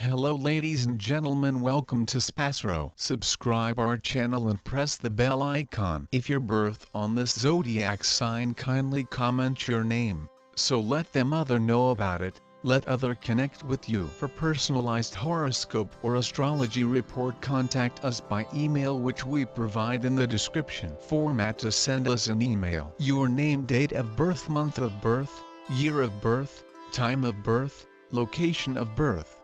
Hello ladies and gentlemen, welcome to SPASRO. Subscribe our channel and press the bell icon. If you're birth on this zodiac sign, kindly comment your name, so let them other know about it. Let other connect with you. For personalized horoscope or astrology report, contact us by email, which we provide in the description. Format to send us an email: your name, date of birth, month of birth, year of birth, time of birth, location of birth,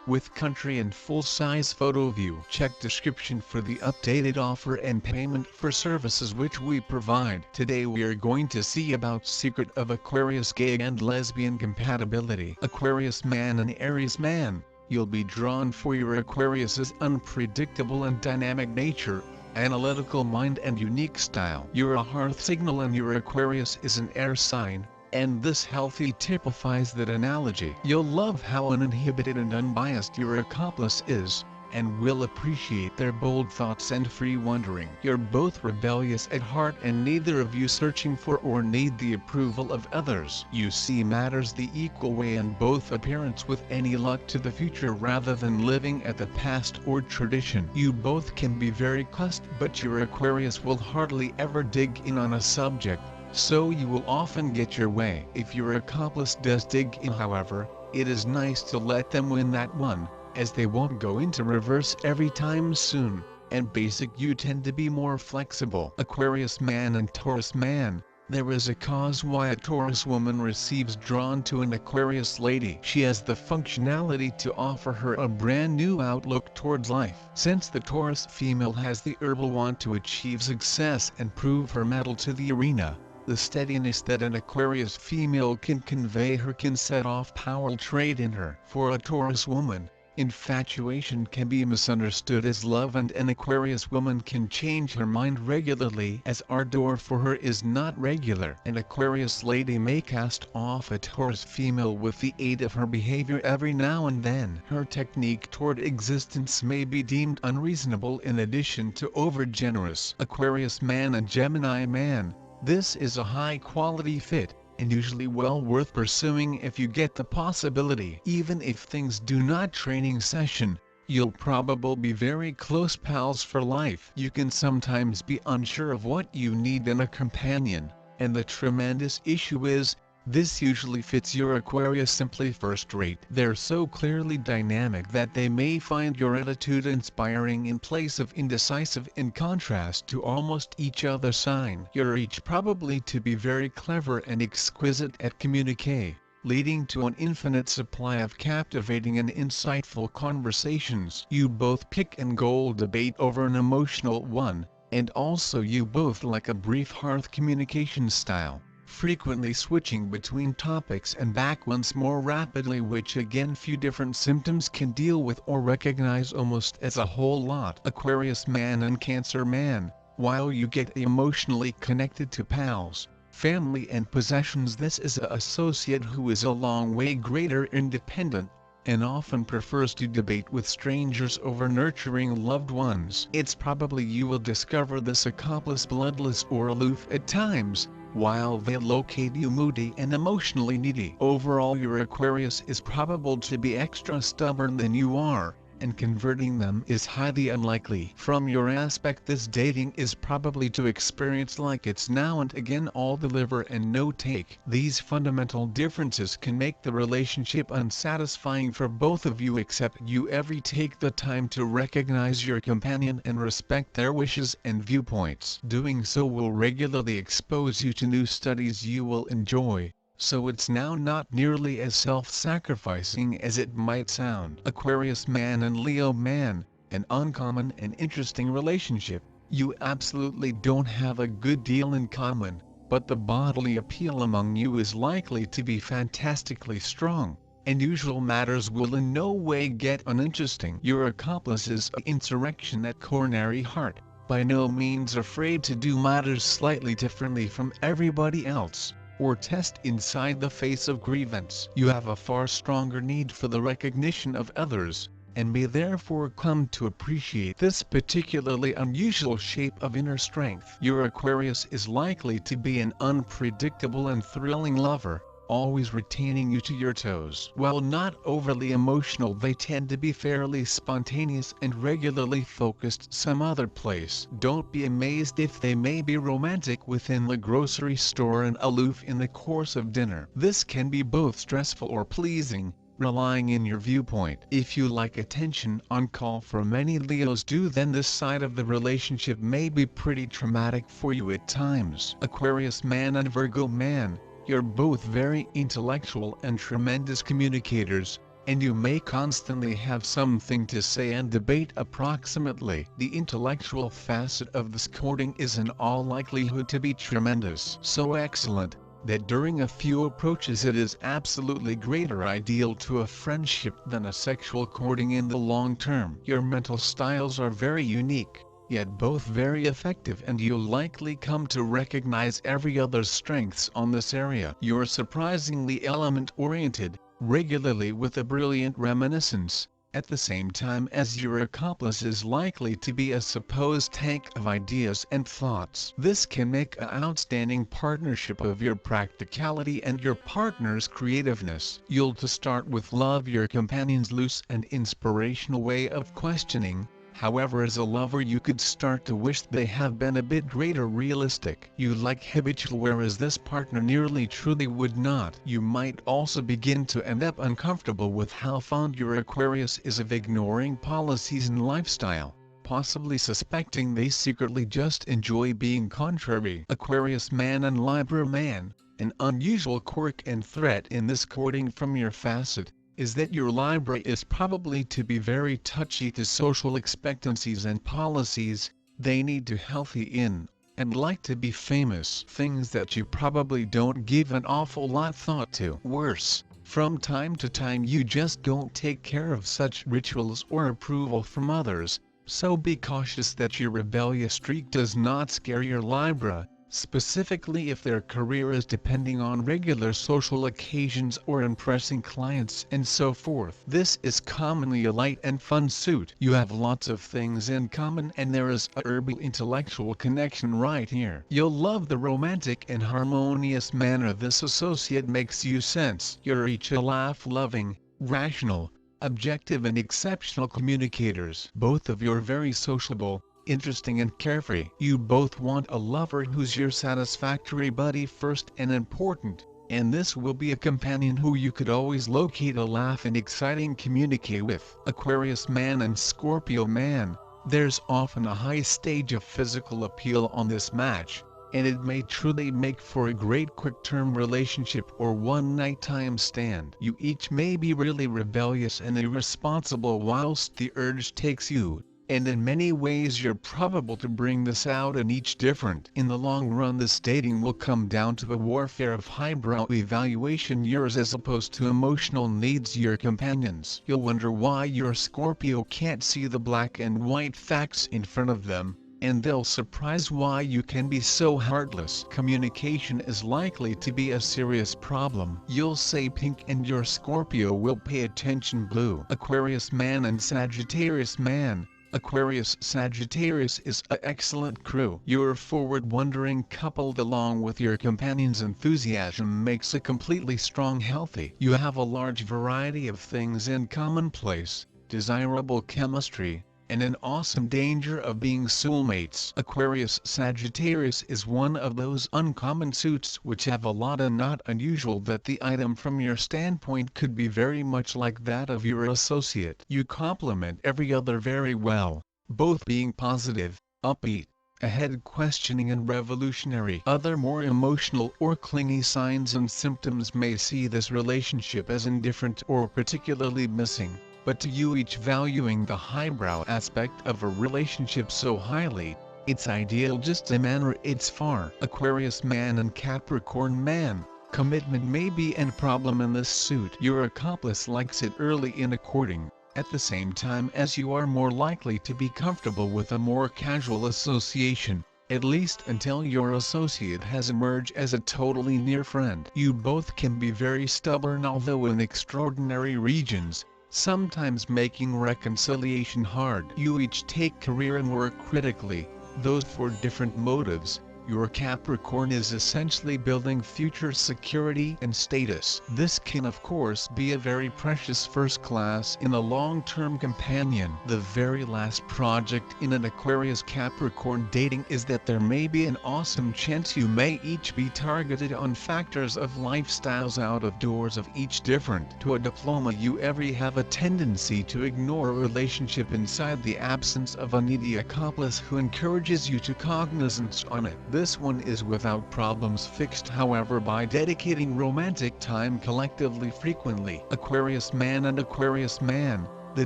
with country and full-size photo view. Check description for the updated offer and payment for services which we provide. Today we are going to see about secret of Aquarius gay and lesbian compatibility. Aquarius man and Aries man, you'll be drawn for your Aquarius's unpredictable and dynamic nature, analytical mind and unique style. You're a hearth signal and your Aquarius is an air sign, and this healthy typifies that analogy. You'll love how uninhibited and unbiased your accomplice is, and will appreciate their bold thoughts and free wondering. You're both rebellious at heart and neither of you searching for or need the approval of others. You see matters the equal way and both appearance with any luck to the future rather than living at the past or tradition. You both can be very cussed, but your Aquarius will hardly ever dig in on a subject, so you will often get your way. If your accomplice does dig in, however, it is nice to let them win that one, as they won't go into reverse every time soon, and basic you tend to be more flexible. Aquarius man and Taurus man, there is a cause why a Taurus woman receives drawn to an Aquarius lady. She has the functionality to offer her a brand new outlook towards life. Since the Taurus female has the herbal want to achieve success and prove her mettle to the arena, the steadiness that an Aquarius female can convey her can set off power trait in her. For a Taurus woman, infatuation can be misunderstood as love, and an Aquarius woman can change her mind regularly as ardor for her is not regular. An Aquarius lady may cast off a Taurus female with the aid of her behavior every now and then. Her technique toward existence may be deemed unreasonable in addition to overgenerous. Aquarius man and Gemini man, this is a high-quality fit, and usually well worth pursuing if you get the possibility. Even if things do not training session, you'll probably be very close pals for life. You can sometimes be unsure of what you need in a companion, and the tremendous issue is, this usually fits your Aquarius simply first rate. They're so clearly dynamic that they may find your attitude inspiring in place of indecisive, in contrast to almost each other sign. You're each probably to be very clever and exquisite at communique, leading to an infinite supply of captivating and insightful conversations. You both pick and goal debate over an emotional one, and also you both like a brief hearth communication style, frequently switching between topics and back once more rapidly, which again few different symptoms can deal with or recognize almost as a whole lot. Aquarius man and Cancer man, while you get emotionally connected to pals, family and possessions, this is an associate who is a long way greater independent, and often prefers to debate with strangers over nurturing loved ones. It's probably you will discover this accomplice bloodless or aloof at times, while they locate you moody and emotionally needy. Overall, your Aquarius is probable to be extra stubborn than you are, and converting them is highly unlikely. From your aspect, this dating is probably to experience like it's now and again all deliver and no take. These fundamental differences can make the relationship unsatisfying for both of you, except you ever take the time to recognize your companion and respect their wishes and viewpoints. Doing so will regularly expose you to new studies you will enjoy, so it's now not nearly as self-sacrificing as it might sound. Aquarius man and Leo man, an uncommon and interesting relationship. You absolutely don't have a good deal in common, but the bodily appeal among you is likely to be fantastically strong, and usual matters will in no way get uninteresting. Your accomplice is an insurrection at coronary heart, by no means afraid to do matters slightly differently from everybody else, or test inside the face of grievance. You have a far stronger need for the recognition of others, and may therefore come to appreciate this particularly unusual shape of inner strength. Your Aquarius is likely to be an unpredictable and thrilling lover, always retaining you to your toes. While not overly emotional, they tend to be fairly spontaneous and regularly focused some other place. Don't be amazed if they may be romantic within the grocery store and aloof in the course of dinner. This can be both stressful or pleasing, relying in your viewpoint. If you like attention on call, for many Leos do, then this side of the relationship may be pretty traumatic for you at times. Aquarius man and Virgo man, you're both very intellectual and tremendous communicators, and you may constantly have something to say and debate approximately. The intellectual facet of this courting is in all likelihood to be tremendous. So excellent that during a few approaches it is absolutely greater ideal to a friendship than a sexual courting in the long term. Your mental styles are very unique, yet both very effective, and you'll likely come to recognize every other's strengths on this area. You're surprisingly element-oriented, regularly with a brilliant reminiscence, at the same time as your accomplice is likely to be a supposed tank of ideas and thoughts. This can make an outstanding partnership of your practicality and your partner's creativeness. You'll to start with love your companion's loose and inspirational way of questioning. However, as a lover you could start to wish they have been a bit greater realistic. You like habitual, whereas this partner nearly truly would not. You might also begin to end up uncomfortable with how fond your Aquarius is of ignoring policies and lifestyle, possibly suspecting they secretly just enjoy being contrary. Aquarius man and Libra man, an unusual quirk and threat in this courting from your facet is that your Libra is probably to be very touchy to social expectancies and policies. They need to healthy in, and like to be famous, things that you probably don't give an awful lot thought to. Worse, from time to time you just don't take care of such rituals or approval from others, so be cautious that your rebellious streak does not scare your Libra, specifically if their career is depending on regular social occasions or impressing clients and so forth. This is commonly a light and fun suit. You have lots of things in common, and there is a herbal intellectual connection right here. You'll love the romantic and harmonious manner this associate makes you sense. You're each a laugh-loving, rational, objective and exceptional communicators. Both of you are very sociable, interesting and carefree. You both want a lover who's your satisfactory buddy first and important, and this will be a companion who you could always locate a laugh and exciting communicate with. Aquarius man and Scorpio man, there's often a high stage of physical appeal on this match, and it may truly make for a great quick-term relationship or one-night time stand. You each may be really rebellious and irresponsible whilst the urge takes you, and in many ways you're probable to bring this out in each different. In the long run this dating will come down to the warfare of highbrow evaluation yours as opposed to emotional needs your companions. You'll wonder why your Scorpio can't see the black and white facts in front of them, and they'll surprise why you can be so heartless. Communication is likely to be a serious problem. You'll say pink and your Scorpio will pay attention blue. Aquarius man and Sagittarius man, Aquarius Sagittarius is an excellent crew. Your forward-wandering coupled along with your companion's enthusiasm makes a completely strong healthy. You have a large variety of things in commonplace, desirable chemistry, and an awesome danger of being soulmates. Aquarius Sagittarius is one of those uncommon suits which have a lot and not unusual that the item from your standpoint could be very much like that of your associate. You complement every other very well, both being positive, upbeat, ahead questioning and revolutionary. Other more emotional or clingy signs and symptoms may see this relationship as indifferent or particularly missing. But to you each valuing the highbrow aspect of a relationship so highly, it's ideal just the manner it's for. Aquarius man and Capricorn man, commitment may be a problem in this suit. Your accomplice likes it early in a courting, at the same time as you are more likely to be comfortable with a more casual association, at least until your associate has emerged as a totally near friend. You both can be very stubborn, although in extraordinary regions, sometimes making reconciliation hard. You each take career and work critically, though for different motives. Your Capricorn is essentially building future security and status. This can of course be a very precious first class in a long-term companion. The very last project in an Aquarius Capricorn dating is that there may be an awesome chance you may each be targeted on factors of lifestyles out of doors of each different. To a diploma you every have a tendency to ignore a relationship inside the absence of a needy accomplice who encourages you to cognizance on it. This one is without problems fixed, however, by dedicating romantic time collectively frequently. Aquarius man and Aquarius man. The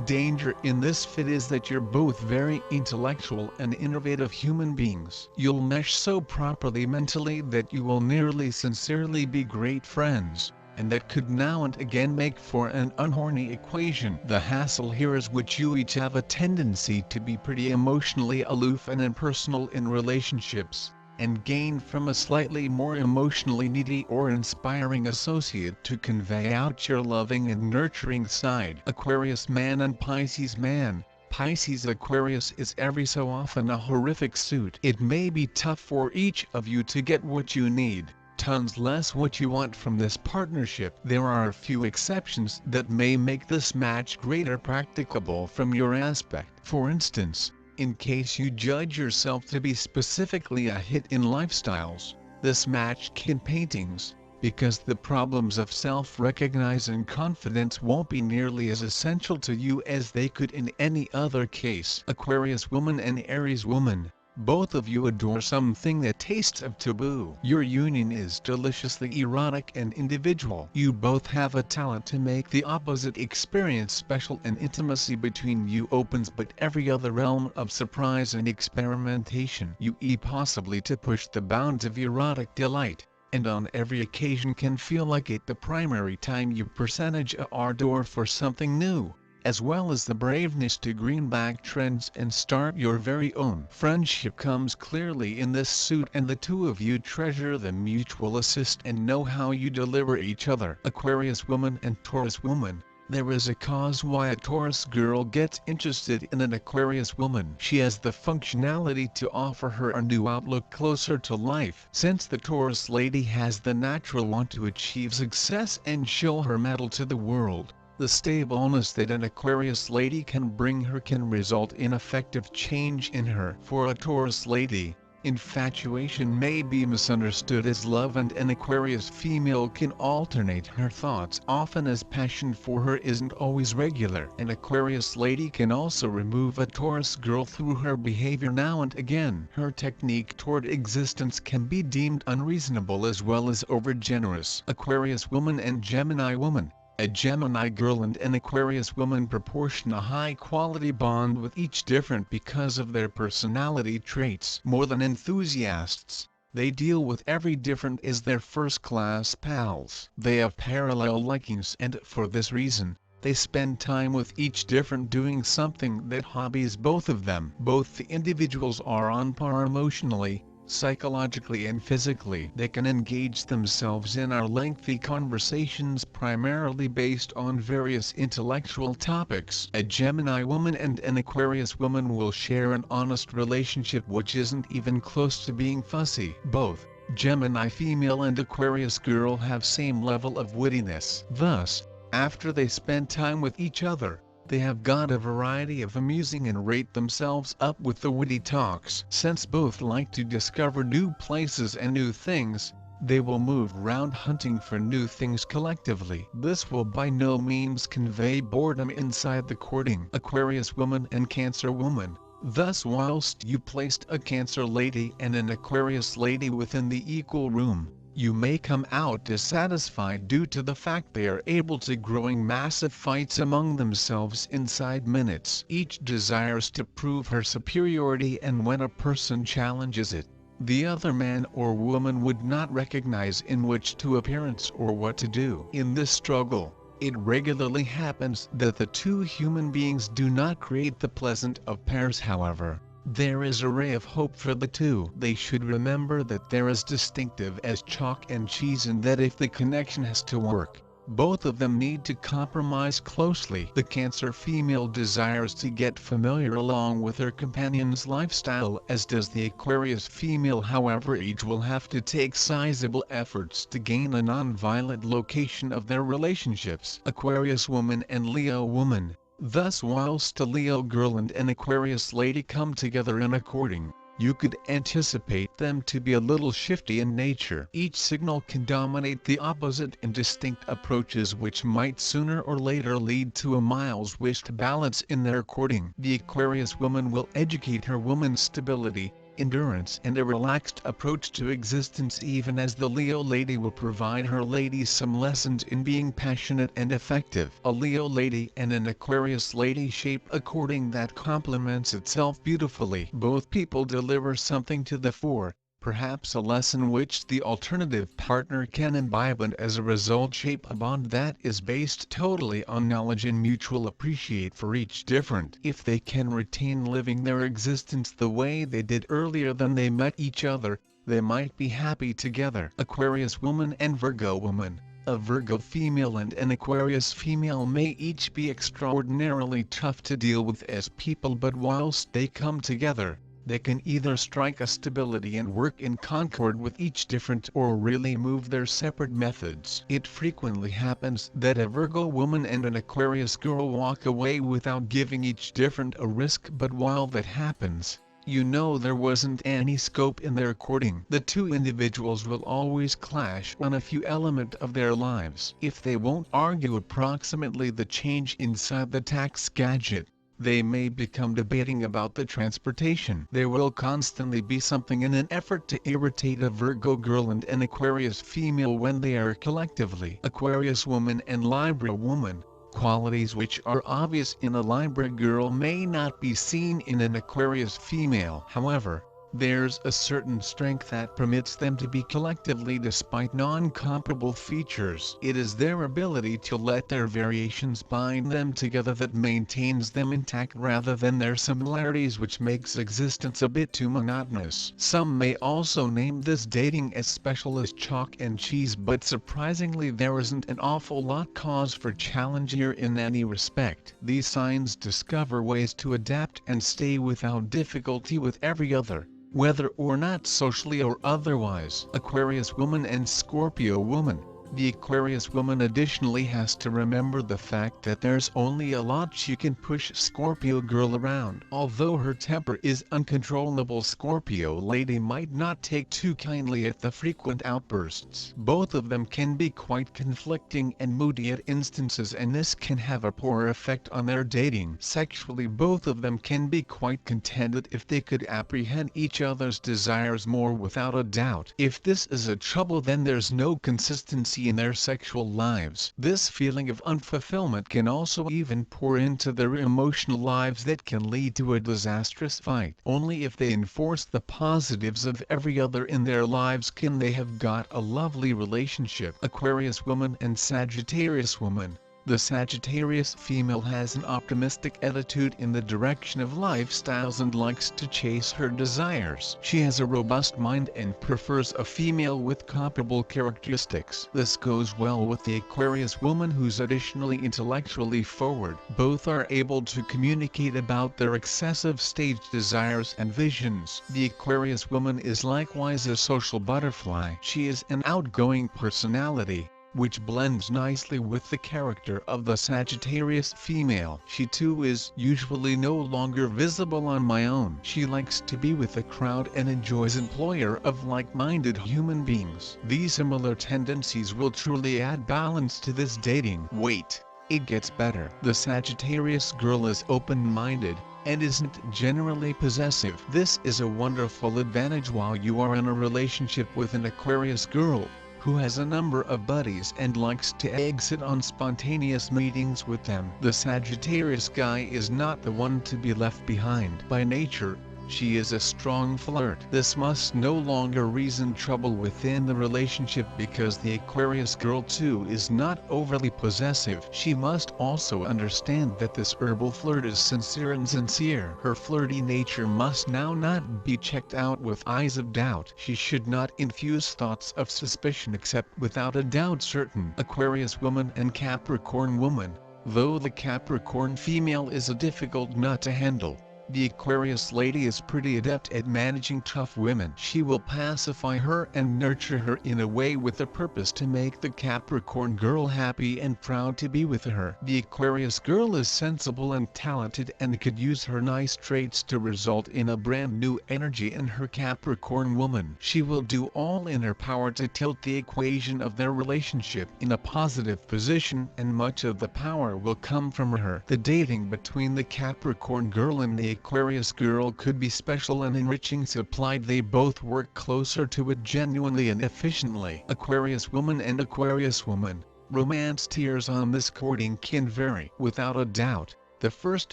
danger in this fit is that you're both very intellectual and innovative human beings. You'll mesh so properly mentally that you will nearly sincerely be great friends, and that could now and again make for an unhorny equation. The hassle here is which you each have a tendency to be pretty emotionally aloof and impersonal in relationships, and gain from a slightly more emotionally needy or inspiring associate to convey out your loving and nurturing side. Aquarius man and Pisces man. Pisces Aquarius is every so often a horrific suit. It may be tough for each of you to get what you need, tons less what you want from this partnership. There are a few exceptions that may make this match greater practicable from your aspect. For instance, in case you judge yourself to be specifically a hit in lifestyles, this match can paintings, because the problems of self-recognize and confidence won't be nearly as essential to you as they could in any other case. Aquarius woman and Aries woman. Both of you adore something that tastes of taboo. Your union is deliciously erotic and individual. You both have a talent to make the opposite experience special, and intimacy between you opens but every other realm of surprise and experimentation. You possibly to push the bounds of erotic delight, and on every occasion can feel like it the primary time you percentage a ardor for something new, as well as the braveness to greenback trends and start your very own. Friendship comes clearly in this suit, and the two of you treasure the mutual assist and know how you deliver each other. Aquarius woman and Taurus woman. There is a cause why a Taurus girl gets interested in an Aquarius woman. She has the functionality to offer her a new outlook closer to life. Since the Taurus lady has the natural want to achieve success and show her mettle to the world, the stableness that an Aquarius lady can bring her can result in effective change in her. For a Taurus lady, infatuation may be misunderstood as love, and an Aquarius female can alternate her thoughts often as passion for her isn't always regular. An Aquarius lady can also remove a Taurus girl through her behavior now and again. Her technique toward existence can be deemed unreasonable as well as overgenerous. Aquarius woman and Gemini woman. A Gemini girl and an Aquarius woman proportion a high-quality bond with each different because of their personality traits. More than enthusiasts, they deal with every different as their first-class pals. They have parallel likings, and for this reason, they spend time with each different doing something that hobbies both of them. Both the individuals are on par emotionally, psychologically and physically. They can engage themselves in our lengthy conversations primarily based on various intellectual topics. A Gemini woman and an Aquarius woman will share an honest relationship which isn't even close to being fussy. Both Gemini female and Aquarius girl have same level of wittiness. Thus, after they spend time with each other, they have got a variety of amusing and rate themselves up with the witty talks. Since both like to discover new places and new things, they will move round hunting for new things collectively. This will by no means convey boredom inside the courting. Aquarius woman and Cancer woman. Thus, whilst you placed a Cancer lady and an Aquarius lady within the equal room, you may come out dissatisfied due to the fact they are able to growing massive fights among themselves inside minutes. Each desires to prove her superiority, and when a person challenges it, the other man or woman would not recognize in which to appearance or what to do. In this struggle, it regularly happens that the two human beings do not create the pleasant of pairs. However, there is a ray of hope for the two. They should remember that they're as distinctive as chalk and cheese, and that if the connection has to work, Both of them need to compromise closely. The Cancer female desires to get familiar along with her companion's lifestyle, as does the Aquarius female. However, each will have to take sizable efforts to gain a non-violent location of their relationships. Aquarius woman and Leo woman. Thus, whilst a Leo girl and an Aquarius lady come together in a courting, you could anticipate them to be a little shifty in nature. Each signal can dominate the opposite in distinct approaches, which might sooner or later lead to a miles-wished balance in their courting. The Aquarius woman will educate her woman's stability, endurance and a relaxed approach to existence, even as the Leo lady will provide her ladies some lessons in being passionate and effective. A Leo lady and an Aquarius lady shape a courting that complements itself beautifully. Both people deliver something to the fore, perhaps a lesson which the alternative partner can imbibe, and as a result shape a bond that is based totally on knowledge and mutual appreciation for each different. If they can retain living their existence the way they did earlier than they met each other, they might be happy together. Aquarius woman and Virgo woman. A Virgo female and an Aquarius female may each be extraordinarily tough to deal with as people, but whilst they come together, they can either strike a stability and work in concord with each different, or really move their separate methods. It frequently happens that a Virgo woman and an Aquarius girl walk away without giving each different a risk, but while that happens, you know there wasn't any scope in their courting. The two individuals will always clash on a few elements of their lives. If they won't argue approximately the change inside the tax gadget, they may become debating about the transportation. There will constantly be something in an effort to irritate a Virgo girl and an Aquarius female when they are collectively. Aquarius woman and Libra woman. Qualities which are obvious in a Libra girl may not be seen in an Aquarius female. However, there's a certain strength that permits them to be collectively despite non-comparable features. It is their ability to let their variations bind them together that maintains them intact rather than their similarities, which makes existence a bit too monotonous. Some may also name this dating as special as chalk and cheese, but surprisingly there isn't an awful lot cause for challenge here in any respect. These signs discover ways to adapt and stay without difficulty with every other, whether or not socially or otherwise. Aquarius woman and Scorpio woman. The Aquarius woman additionally has to remember the fact that there's only a lot she can push Scorpio girl around. Although her temper is uncontrollable, Scorpio lady might not take too kindly at the frequent outbursts. Both of them can be quite conflicting and moody at instances, and this can have a poor effect on their dating. Sexually, both of them can be quite contented if they could apprehend each other's desires more, without a doubt. If this is a trouble, then there's no consistency in their sexual lives. This feeling of unfulfillment can also even pour into their emotional lives that can lead to a disastrous fight. Only if they enforce the positives of every other in their lives can they have got a lovely relationship. Aquarius woman and Sagittarius woman. The Sagittarius female has an optimistic attitude in the direction of lifestyles and likes to chase her desires. She has a robust mind and prefers a female with comparable characteristics. This goes well with the Aquarius woman, who's additionally intellectually forward. Both are able to communicate about their excessive stage desires and visions. The Aquarius woman is likewise a social butterfly. She is an outgoing personality, which blends nicely with the character of the Sagittarius female. She too is usually no longer visible on my own. She likes to be with a crowd and enjoys employer of like-minded human beings. These similar tendencies will truly add balance to this dating. Wait, it gets better. The Sagittarius girl is open-minded and isn't generally possessive. This is a wonderful advantage while you are in a relationship with an Aquarius girl who has a number of buddies and likes to exit on spontaneous meetings with them. The Sagittarius guy is not the one to be left behind. By nature, She is a strong flirt. This must no longer reason trouble within the relationship because the Aquarius girl too is not overly possessive. She must also understand that this herbal flirt is sincere and sincere. Her flirty nature must now not be checked out with eyes of doubt. She should not infuse thoughts of suspicion except without a doubt certain. Aquarius woman and Capricorn woman. Though the Capricorn female is a difficult nut to handle, the Aquarius lady is pretty adept at managing tough women. She will pacify her and nurture her in a way with a purpose to make the Capricorn girl happy and proud to be with her. The Aquarius girl is sensible and talented and could use her nice traits to result in a brand new energy in her Capricorn woman. She will do all in her power to tilt the equation of their relationship in a positive position, and much of the power will come from her. The dating between the Capricorn girl and the Aquarius girl could be special and enriching supplied they both work closer to it genuinely and efficiently. Aquarius woman and Aquarius woman. Romance tiers on this courting can vary. Without a doubt, the first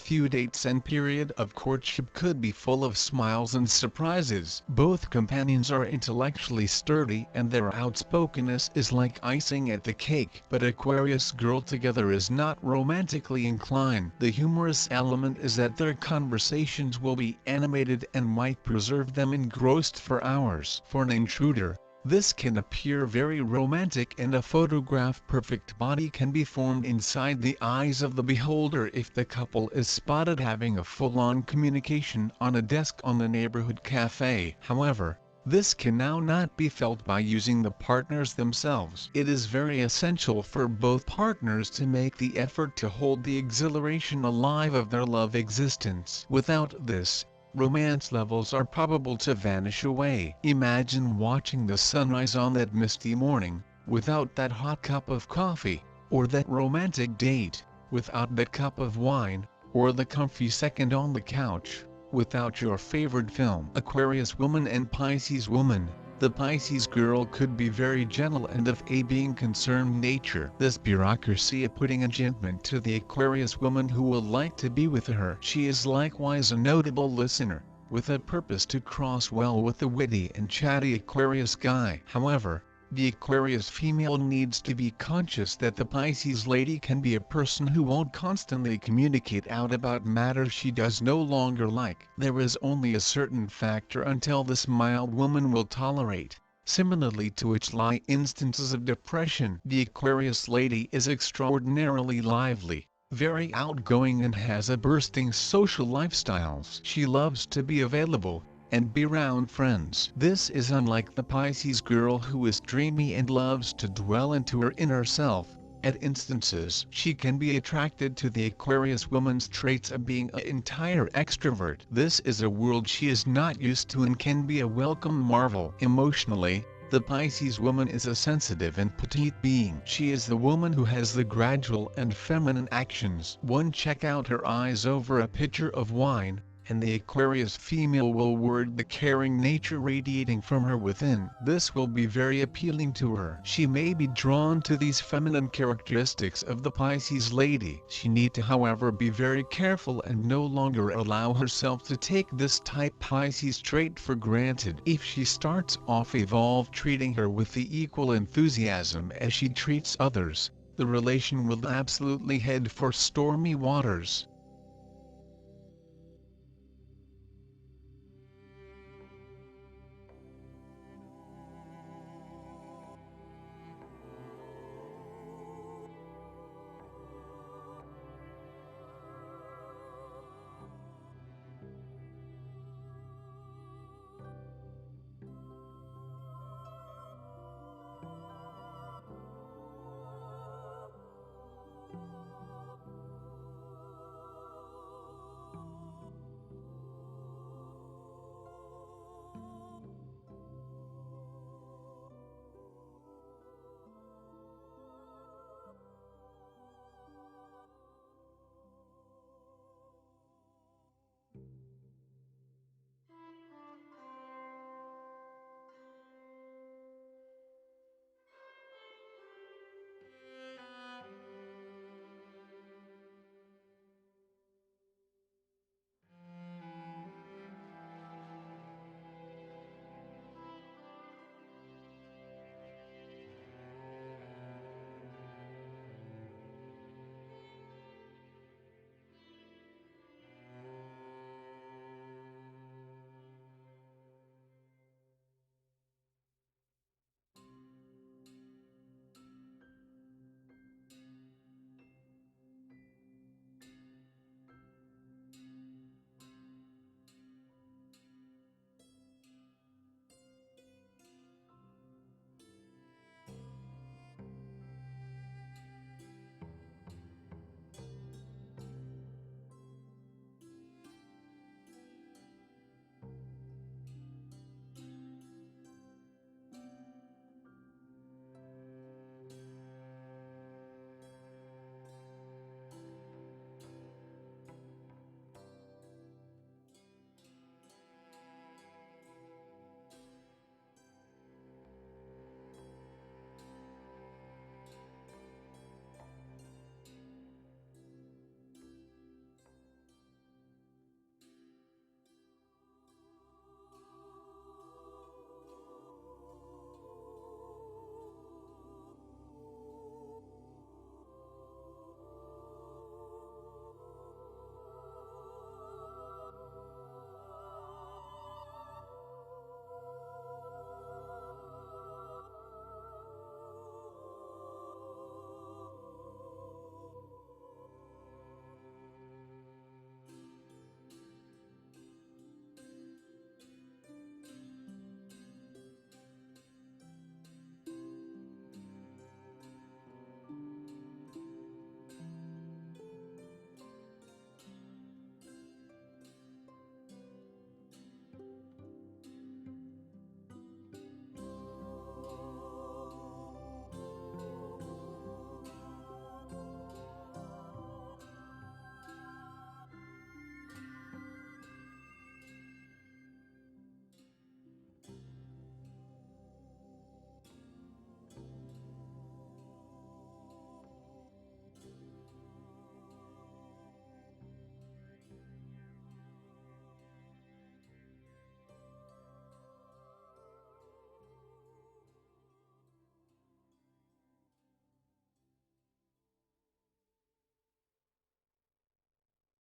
few dates and period of courtship could be full of smiles and surprises. Both companions are intellectually sturdy and their outspokenness is like icing at the cake. But Aquarius girl together is not romantically inclined. The humorous element is that their conversations will be animated and might preserve them engrossed for hours. For an intruder, this can appear very romantic, and a photograph-perfect body can be formed inside the eyes of the beholder if the couple is spotted having a full-on communication on a desk on the neighborhood cafe. However, this can now not be felt by using the partners themselves. It is very essential for both partners to make the effort to hold the exhilaration alive of their love existence. Without this, romance levels are probable to vanish away. Imagine watching the sunrise on that misty morning, without that hot cup of coffee, or that romantic date, without that cup of wine, or the comfy second on the couch, without your favorite film. Aquarius woman and Pisces woman. The Pisces girl could be very gentle and of a being concerned nature. This bureaucracy of putting enchantment to the Aquarius woman who will like to be with her. She is likewise a notable listener, with a purpose to cross well with the witty and chatty Aquarius guy. However, the Aquarius female needs to be conscious that the Pisces lady can be a person who won't constantly communicate out about matters she does no longer like. There is only a certain factor until this mild woman will tolerate, similarly to which lie instances of depression. The Aquarius lady is extraordinarily lively, very outgoing, and has a bursting social lifestyles. She loves to be available and be around friends. This is unlike the Pisces girl who is dreamy and loves to dwell into her inner self. At instances, she can be attracted to the Aquarius woman's traits of being an entire extrovert. This is a world she is not used to and can be a welcome marvel. Emotionally, the Pisces woman is a sensitive and petite being. She is the woman who has the gradual and feminine actions. One check out her eyes over a pitcher of wine, and the Aquarius female will word the caring nature radiating from her within. This will be very appealing to her. She may be drawn to these feminine characteristics of the Pisces lady. She need to, however, be very careful and no longer allow herself to take this type Pisces trait for granted. If she starts off evolved treating her with the equal enthusiasm as she treats others, the relation will absolutely head for stormy waters.